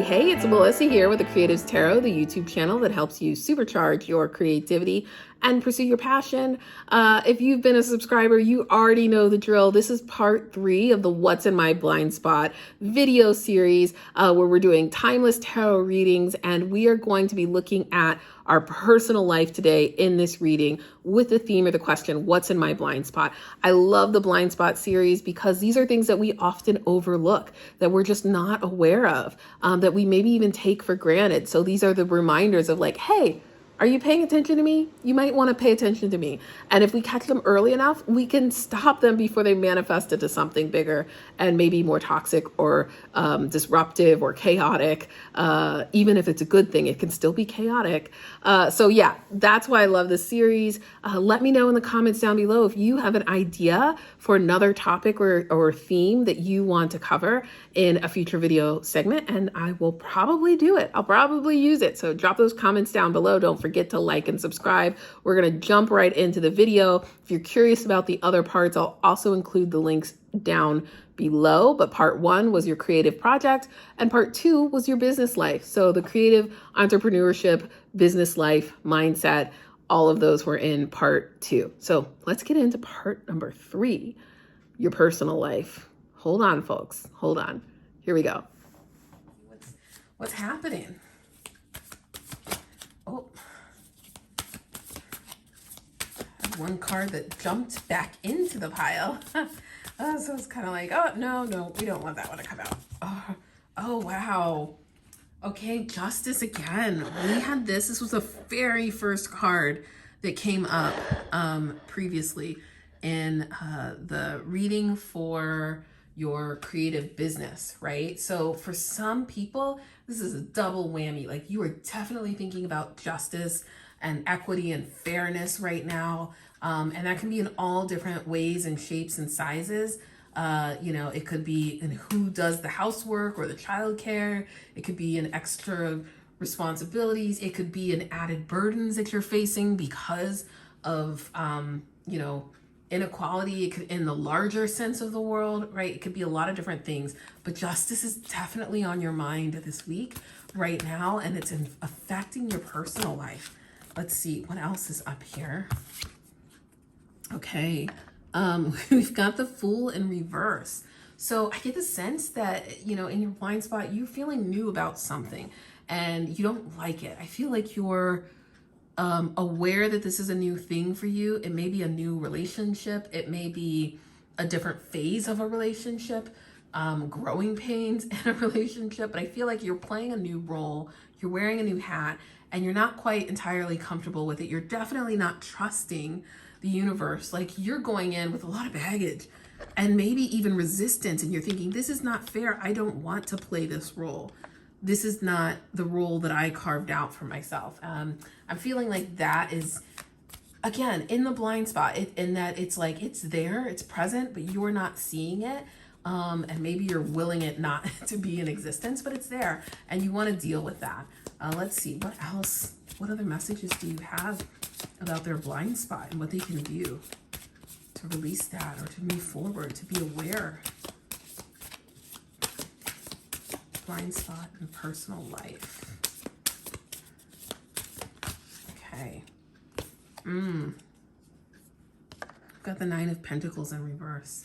Hey, it's Melissa here with the Creatives Tarot, the YouTube channel that helps you supercharge your creativity and pursue your passion. If you've been a subscriber, you already know the drill. This is part 3 of the What's in My Blind Spot video series where we're doing timeless tarot readings, and we are going to be looking at our personal life today in this reading with the theme or the question, what's in my blind spot? I love the blind spot series because these are things that we often overlook, that we're just not aware of, that we maybe even take for granted. So these are the reminders of like, hey, are you paying attention to me? You might want to pay attention to me. And if we catch them early enough, we can stop them before they manifest into something bigger and maybe more toxic or disruptive or chaotic. Even if it's a good thing, it can still be chaotic. So yeah, that's why I love this series. Let me know in the comments down below if you have an idea for another topic or theme that you want to cover in a future video segment, and I will probably do it. I'll probably use it. So drop those comments down below. Don't forget to like and subscribe. We're going to jump right into the video. If you're curious about the other parts, I'll also include the links down below. But part 1 was your creative project and part 2 was your business life. So the creative entrepreneurship, business life, mindset, all of those were in part 2. So let's get into part number 3, your personal life. Hold on, folks. Hold on. Here we go. What's happening? Oh, one card that jumped back into the pile. So it's kind of like, oh, no, we don't want that one to come out. Oh, wow. Okay, justice again. We had this. This was the very first card that came up previously in the reading for your creative business, right? So for some people, this is a double whammy. Like, you are definitely thinking about justice and equity and fairness right now. And that can be in all different ways and shapes and sizes. It could be in who does the housework or the childcare. It could be in extra responsibilities. It could be in added burdens that you're facing because of, inequality. It could, in the larger sense of the world, right? It could be a lot of different things, but justice is definitely on your mind this week, right now, and it's affecting your personal life. Let's see what else is up here. Okay, we've got the Fool in reverse. So I get the sense that, in your blind spot, you're feeling new about something and you don't like it. I feel like you're aware that this is a new thing for you. It may be a new relationship. It may be a different phase of a relationship, growing pains in a relationship. But I feel like you're playing a new role. You're wearing a new hat and you're not quite entirely comfortable with it. You're definitely not trusting the universe. Like, you're going in with a lot of baggage and maybe even resistance. And you're thinking, this is not fair. I don't want to play this role. This is not the role that I carved out for myself. I'm feeling like that is, again, in the blind spot, in that it's like, it's there, it's present, but you're not seeing it. And maybe you're willing it not to be in existence, but it's there and you want to deal with that. Let's see, what else? What other messages do you have about their blind spot and what they can do to release that or to move forward, to be aware? Blind spot in personal life. Okay. Got the 9 of Pentacles in reverse,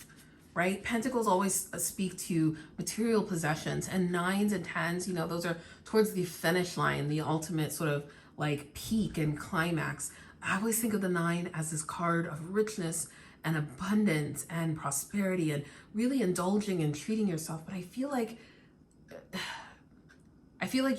right? Pentacles always speak to material possessions, and 9s and 10s, those are towards the finish line, the ultimate sort of like peak and climax. I always think of the 9 as this card of richness and abundance and prosperity and really indulging and treating yourself. But I feel like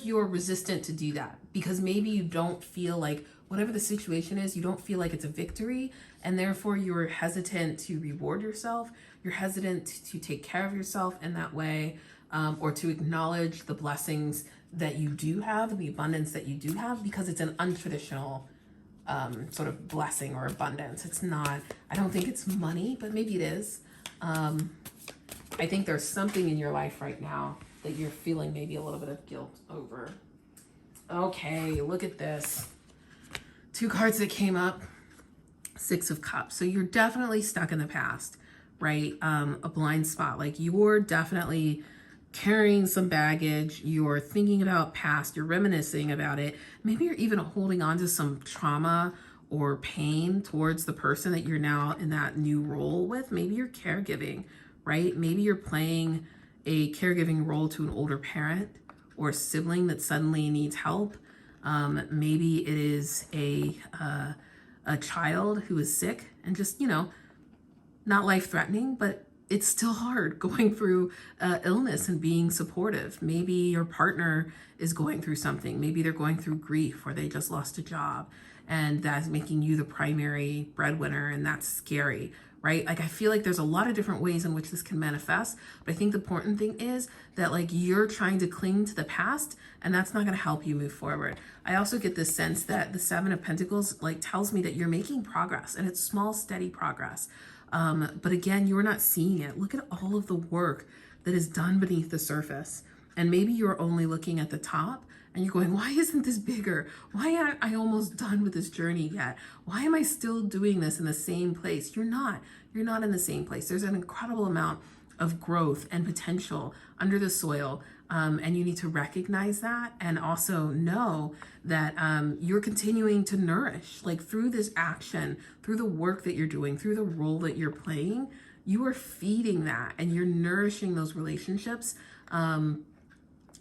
you're resistant to do that because maybe you don't feel like, whatever the situation is, you don't feel like it's a victory, and therefore you're hesitant to reward yourself. You're hesitant to take care of yourself in that way, or to acknowledge the blessings that you do have and the abundance that you do have, because it's an untraditional sort of blessing or abundance. It's not, I don't think it's money, but maybe it is. I think there's something in your life right now that you're feeling maybe a little bit of guilt over. Okay, look at this. 2 cards that came up, 6 of Cups. So you're definitely stuck in the past, right? A blind spot. Like, you're definitely carrying some baggage, you're thinking about past, you're reminiscing about it. Maybe you're even holding on to some trauma or pain towards the person that you're now in that new role with. Maybe you're caregiving, right? Maybe you're playing a caregiving role to an older parent or a sibling that suddenly needs help. Maybe it is a child who is sick and just, not life-threatening, but it's still hard going through illness and being supportive. Maybe your partner is going through something. Maybe they're going through grief or they just lost a job and that's making you the primary breadwinner, and that's scary, right? Like, I feel like there's a lot of different ways in which this can manifest, but I think the important thing is that like you're trying to cling to the past and that's not going to help you move forward. I also get this sense that the Seven of Pentacles like tells me that you're making progress, and it's small, steady progress. But again, you're not seeing it. Look at all of the work that is done beneath the surface. And maybe you're only looking at the top and you're going, why isn't this bigger? Why aren't I almost done with this journey yet? Why am I still doing this in the same place? You're not in the same place. There's an incredible amount of growth and potential under the soil. And you need to recognize that and also know that you're continuing to nourish, like through this action, through the work that you're doing, through the role that you're playing, you are feeding that and you're nourishing those relationships.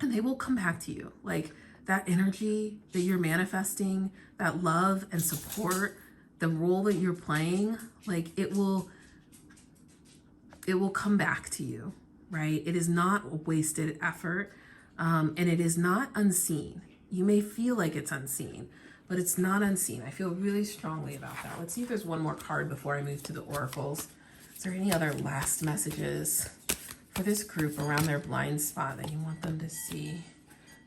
And they will come back to you. Like that energy that you're manifesting, that love and support, the role that you're playing, like it will come back to you, right? It is not a wasted effort, and it is not unseen. You may feel like it's unseen, but it's not unseen. I feel really strongly about that. Let's see if there's one more card before I move to the oracles. Is there any other last messages for this group around their blind spot that you want them to see?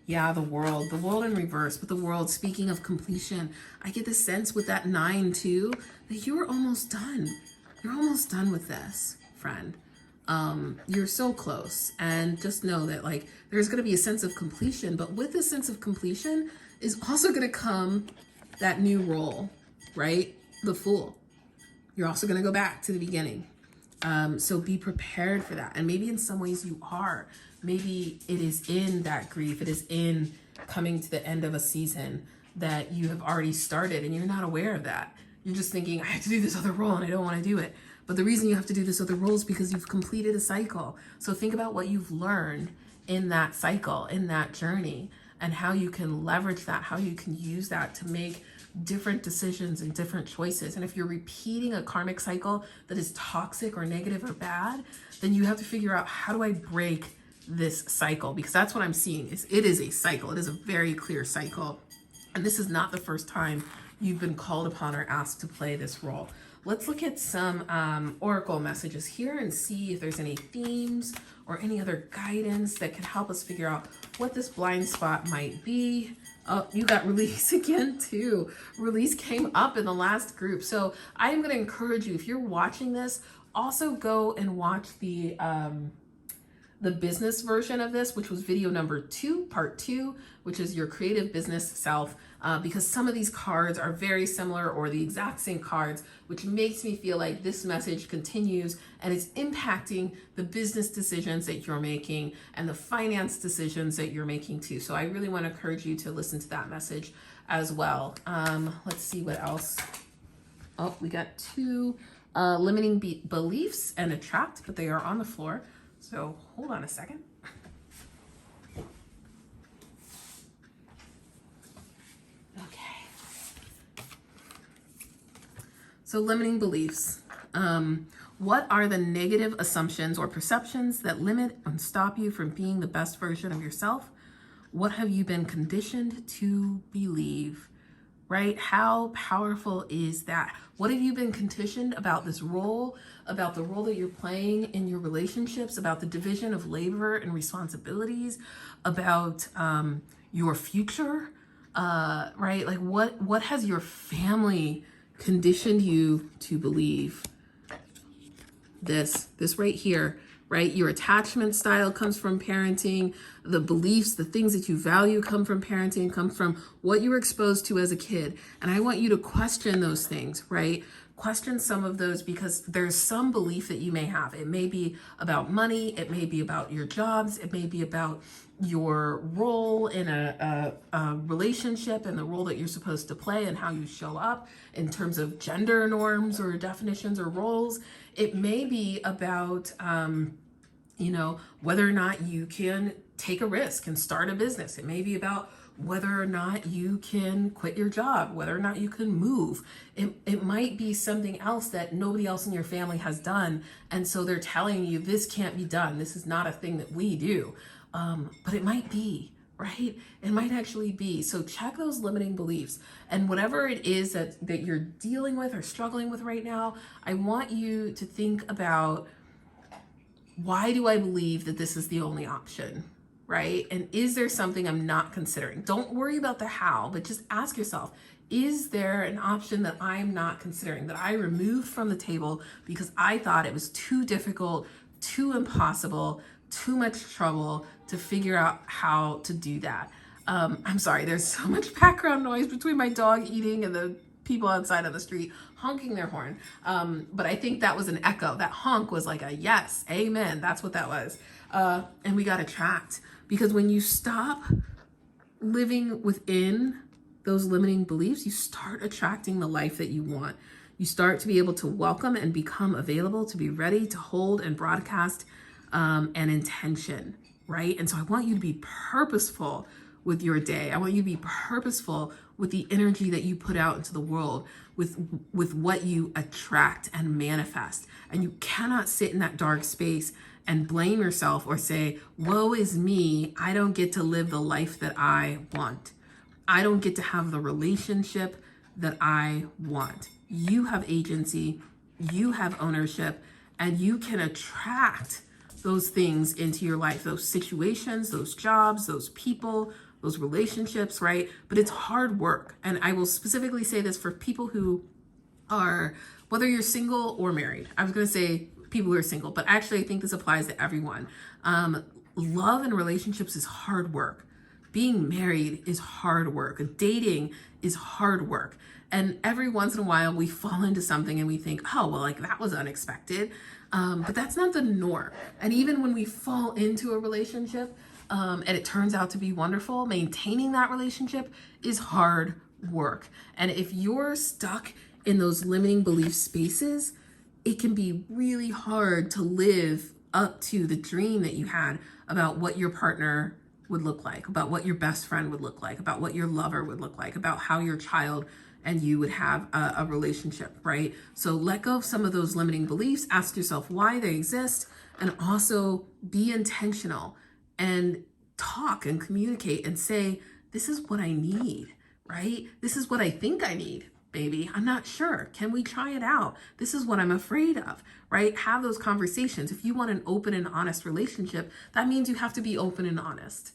Yeah, the world in reverse, but the world, speaking of completion, I get the sense with that 9 too, that you're almost done. You're almost done with this, friend. You're so close, and just know that like there's going to be a sense of completion, but with this sense of completion is also going to come that new role, right? The Fool. You're also going to go back to the beginning. So be prepared for that. And maybe in some ways you are. Maybe it is in that grief. It is in coming to the end of a season that you have already started and you're not aware of that. You're just thinking, I have to do this other role and I don't want to do it. But the reason you have to do this other role is because you've completed a cycle. So think about what you've learned in that cycle, in that journey, and how you can leverage that, how you can use that to make different decisions and different choices. And if you're repeating a karmic cycle that is toxic or negative or bad, then you have to figure out, how do I break this cycle? Because that's what I'm seeing. It is a cycle. It is a very clear cycle. And this is not the first time you've been called upon or asked to play this role. Let's look at some oracle messages here and see if there's any themes or any other guidance that can help us figure out what this blind spot might be. Oh, you got release again too. Release came up in the last group. So I am going to encourage you, if you're watching this, also go and watch the business version of this, which was video number 2, part 2, which is your creative business self, because some of these cards are very similar or the exact same cards, which makes me feel like this message continues and it's impacting the business decisions that you're making and the finance decisions that you're making too. So I really want to encourage you to listen to that message as well. Let's see what else. Oh, we got 2 limiting beliefs and a trapped, but they are on the floor. So hold on a second. Okay. So limiting beliefs. What are the negative assumptions or perceptions that limit and stop you from being the best version of yourself? What have you been conditioned to believe? Right? How powerful is that? What have you been conditioned about this role, about the role that you're playing in your relationships, about the division of labor and responsibilities, about your future, right? Like what has your family conditioned you to believe? This right here, right? Your attachment style comes from parenting. The beliefs, the things that you value come from parenting, come from what you were exposed to as a kid. And I want you to question those things, right? question some of those, because there's some belief that you may have. It may be about money, it may be about your jobs, it may be about your role in a relationship and the role that you're supposed to play and how you show up in terms of gender norms or definitions or roles. It may be about whether or not you can take a risk and start a business. It may be about whether or not you can quit your job, whether or not you can move. It might be something else that nobody else in your family has done. And so they're telling you this can't be done. This is not a thing that we do. But it might be, right? It might actually be. So check those limiting beliefs. And whatever it is that you're dealing with or struggling with right now, I want you to think about, why do I believe that this is the only option, right? And is there something I'm not considering? Don't worry about the how, but just ask yourself, is there an option that I'm not considering, that I removed from the table because I thought it was too difficult, too impossible, too much trouble to figure out how to do that? I'm sorry, there's so much background noise between my dog eating and the people outside on the street honking their horn. But I think that was an echo. That honk was like a yes, amen. That's what that was. And we got attract, because when you stop living within those limiting beliefs, you start attracting the life that you want. You start to be able to welcome and become available, to be ready to hold and broadcast an intention, right? And so I want you to be purposeful with your day. I want you to be purposeful with the energy that you put out into the world, with what you attract and manifest. And you cannot sit in that dark space and blame yourself or say, woe is me, I don't get to live the life that I want. I don't get to have the relationship that I want. You have agency, you have ownership, and you can attract those things into your life, those situations, those jobs, those people, those relationships, right? But it's hard work. And I will specifically say this for people who are, whether you're single or married. I was going to say people who are single, but actually I think this applies to everyone. Love and relationships is hard work. Being married is hard work. Dating is hard work. And every once in a while we fall into something and we think, oh, well, like that was unexpected. But that's not the norm. And even when we fall into a relationship, and it turns out to be wonderful, maintaining that relationship is hard work. And if you're stuck in those limiting belief spaces, it can be really hard to live up to the dream that you had about what your partner would look like, about what your best friend would look like, about what your lover would look like, about how your child and you would have a relationship, right? So let go of some of those limiting beliefs, ask yourself why they exist, and also be intentional and talk and communicate and say, this is what I need, right? This is what I think I need, baby. I'm not sure. Can we try it out? This is what I'm afraid of, right? Have those conversations. If you want an open and honest relationship, that means you have to be open and honest,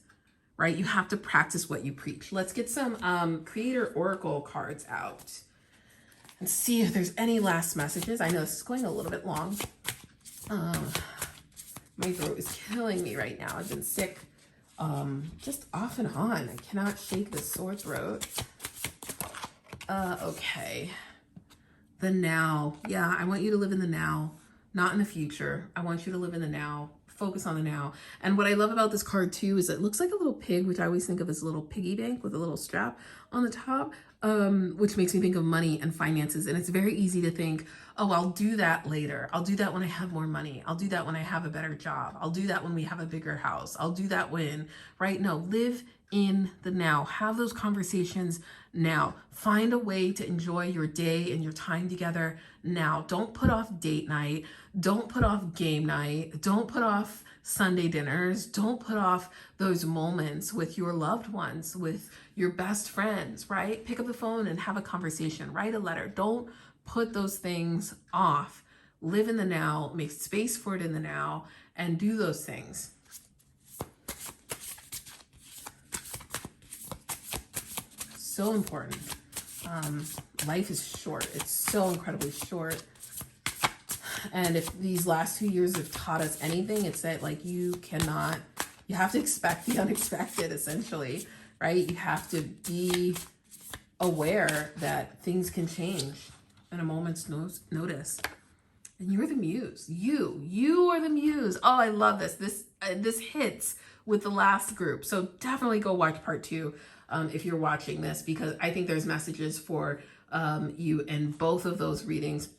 right? You have to practice what you preach. Let's get some Creator Oracle cards out and see if there's any last messages. I know this is going a little bit long. My throat is killing me right now. I've been sick just off and on. I cannot shake this sore throat. Okay. The now. Yeah, I want you to live in the now, not in the future. I want you to live in the now. Focus on the now. And what I love about this card too is it looks like a little pig, which I always think of as a little piggy bank with a little strap on the top, which makes me think of money and finances. And it's very easy to think, oh, I'll do that later. I'll do that when I have more money. I'll do that when I have a better job. I'll do that when we have a bigger house. I'll do that when, right? No, live in the now. Have those conversations now. Find a way to enjoy your day and your time together now. Don't put off date night. Don't put off game night. Don't put off Sunday dinners. Don't put off those moments with your loved ones, with your best friends, right? Pick up the phone and have a conversation. Write a letter. Don't put those things off. Live in the now. Make space for it in the now and do those things. So important. Life is short. It's so incredibly short. And if these last 2 years have taught us anything, it's that like you have to expect the unexpected essentially, right? You have to be aware that things can change. in a moment's notice. And you're the muse. You are the muse. Oh, I love this. This hits with the last group. So definitely go watch part 2 if you're watching this, because I think there's messages for you in both of those readings.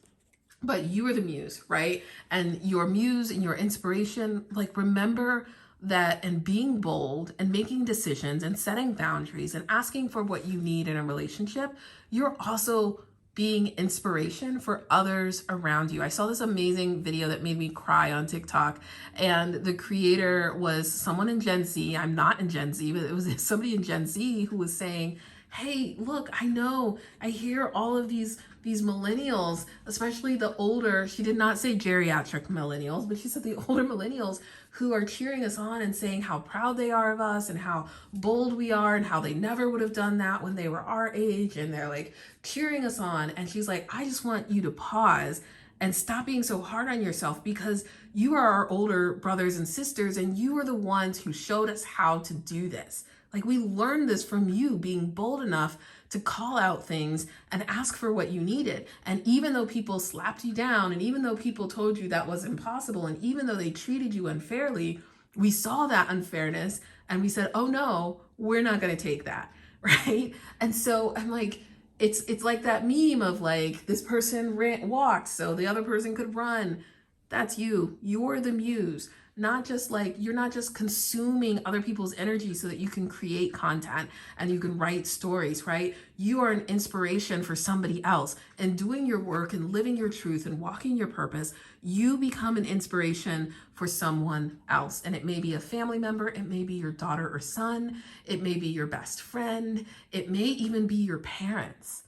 But you are the muse, right? And your muse and your inspiration, like, remember that, and being bold and making decisions and setting boundaries and asking for what you need in a relationship, you're also being inspiration for others around you. I saw this amazing video that made me cry on TikTok, and the creator was someone in Gen Z. I'm not in Gen Z, but it was somebody in Gen Z who was saying, hey, look, I know, I hear all of these millennials, especially the older, she did not say geriatric millennials, but she said the older millennials who are cheering us on and saying how proud they are of us and how bold we are and how they never would have done that when they were our age. And they're like cheering us on. And she's like, I just want you to pause and stop being so hard on yourself, because you are our older brothers and sisters, and you are the ones who showed us how to do this. Like, we learned this from you being bold enough to call out things and ask for what you needed. And even though people slapped you down, and even though people told you that was impossible, and even though they treated you unfairly, we saw that unfairness and we said, oh no, we're not going to take that, right? And so I'm like, it's like that meme of like, this person walked so the other person could run. That's you. You're the muse. Not just like, you're not just consuming other people's energy so that you can create content and you can write stories, right? You are an inspiration for somebody else. And doing your work and living your truth and walking your purpose, you become an inspiration for someone else. And it may be a family member, it may be your daughter or son, it may be your best friend, it may even be your parents.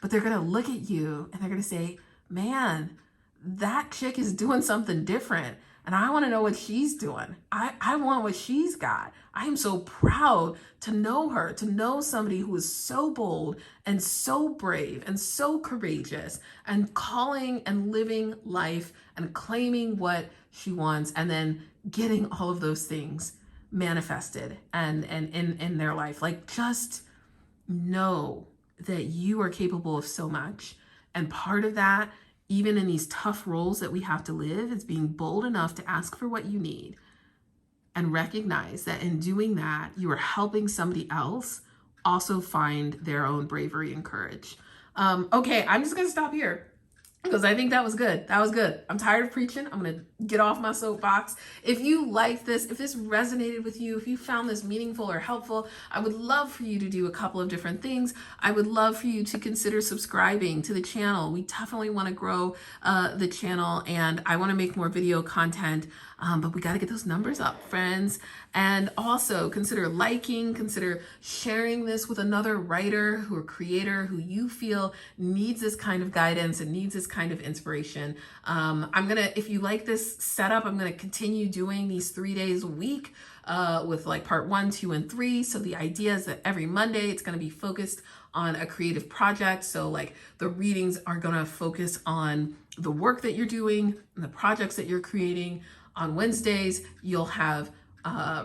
But they're gonna look at you and they're gonna say, man, that chick is doing something different. And I want to know what she's doing. I want what she's got. I am so proud to know her, to know somebody who is so bold and so brave and so courageous and calling and living life and claiming what she wants, and then getting all of those things manifested and in their life. Like, just know that you are capable of so much. And part of that, even in these tough roles that we have to live, is being bold enough to ask for what you need and recognize that in doing that, you are helping somebody else also find their own bravery and courage. Okay, I'm just gonna stop here, because I think that was good. That was good. I'm tired of preaching. I'm going to get off my soapbox. If you like this, if this resonated with you, if you found this meaningful or helpful, I would love for you to do a couple of different things. I would love for you to consider subscribing to the channel. We definitely want to grow the channel, and I want to make more video content, but we got to get those numbers up, friends. And also consider liking, consider sharing this with another writer or creator who you feel needs this kind of guidance and needs this kind of inspiration. If you like this setup, I'm gonna continue doing these 3 days a week with like part 1, 2, and 3. So the idea is that every Monday it's gonna be focused on a creative project. So like the readings are gonna focus on the work that you're doing and the projects that you're creating. On Wednesdays, you'll have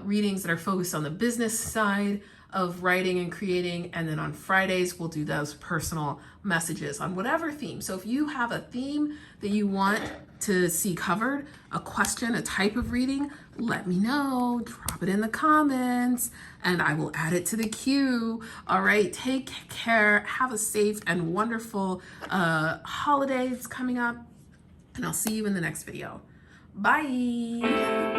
readings that are focused on the business side of writing and creating. And then on Fridays, we'll do those personal messages on whatever theme. So if you have a theme that you want to see covered, a question, a type of reading, let me know, drop it in the comments, and I will add it to the queue. All right, take care. Have a safe and wonderful holidays coming up, and I'll see you in the next video. Bye.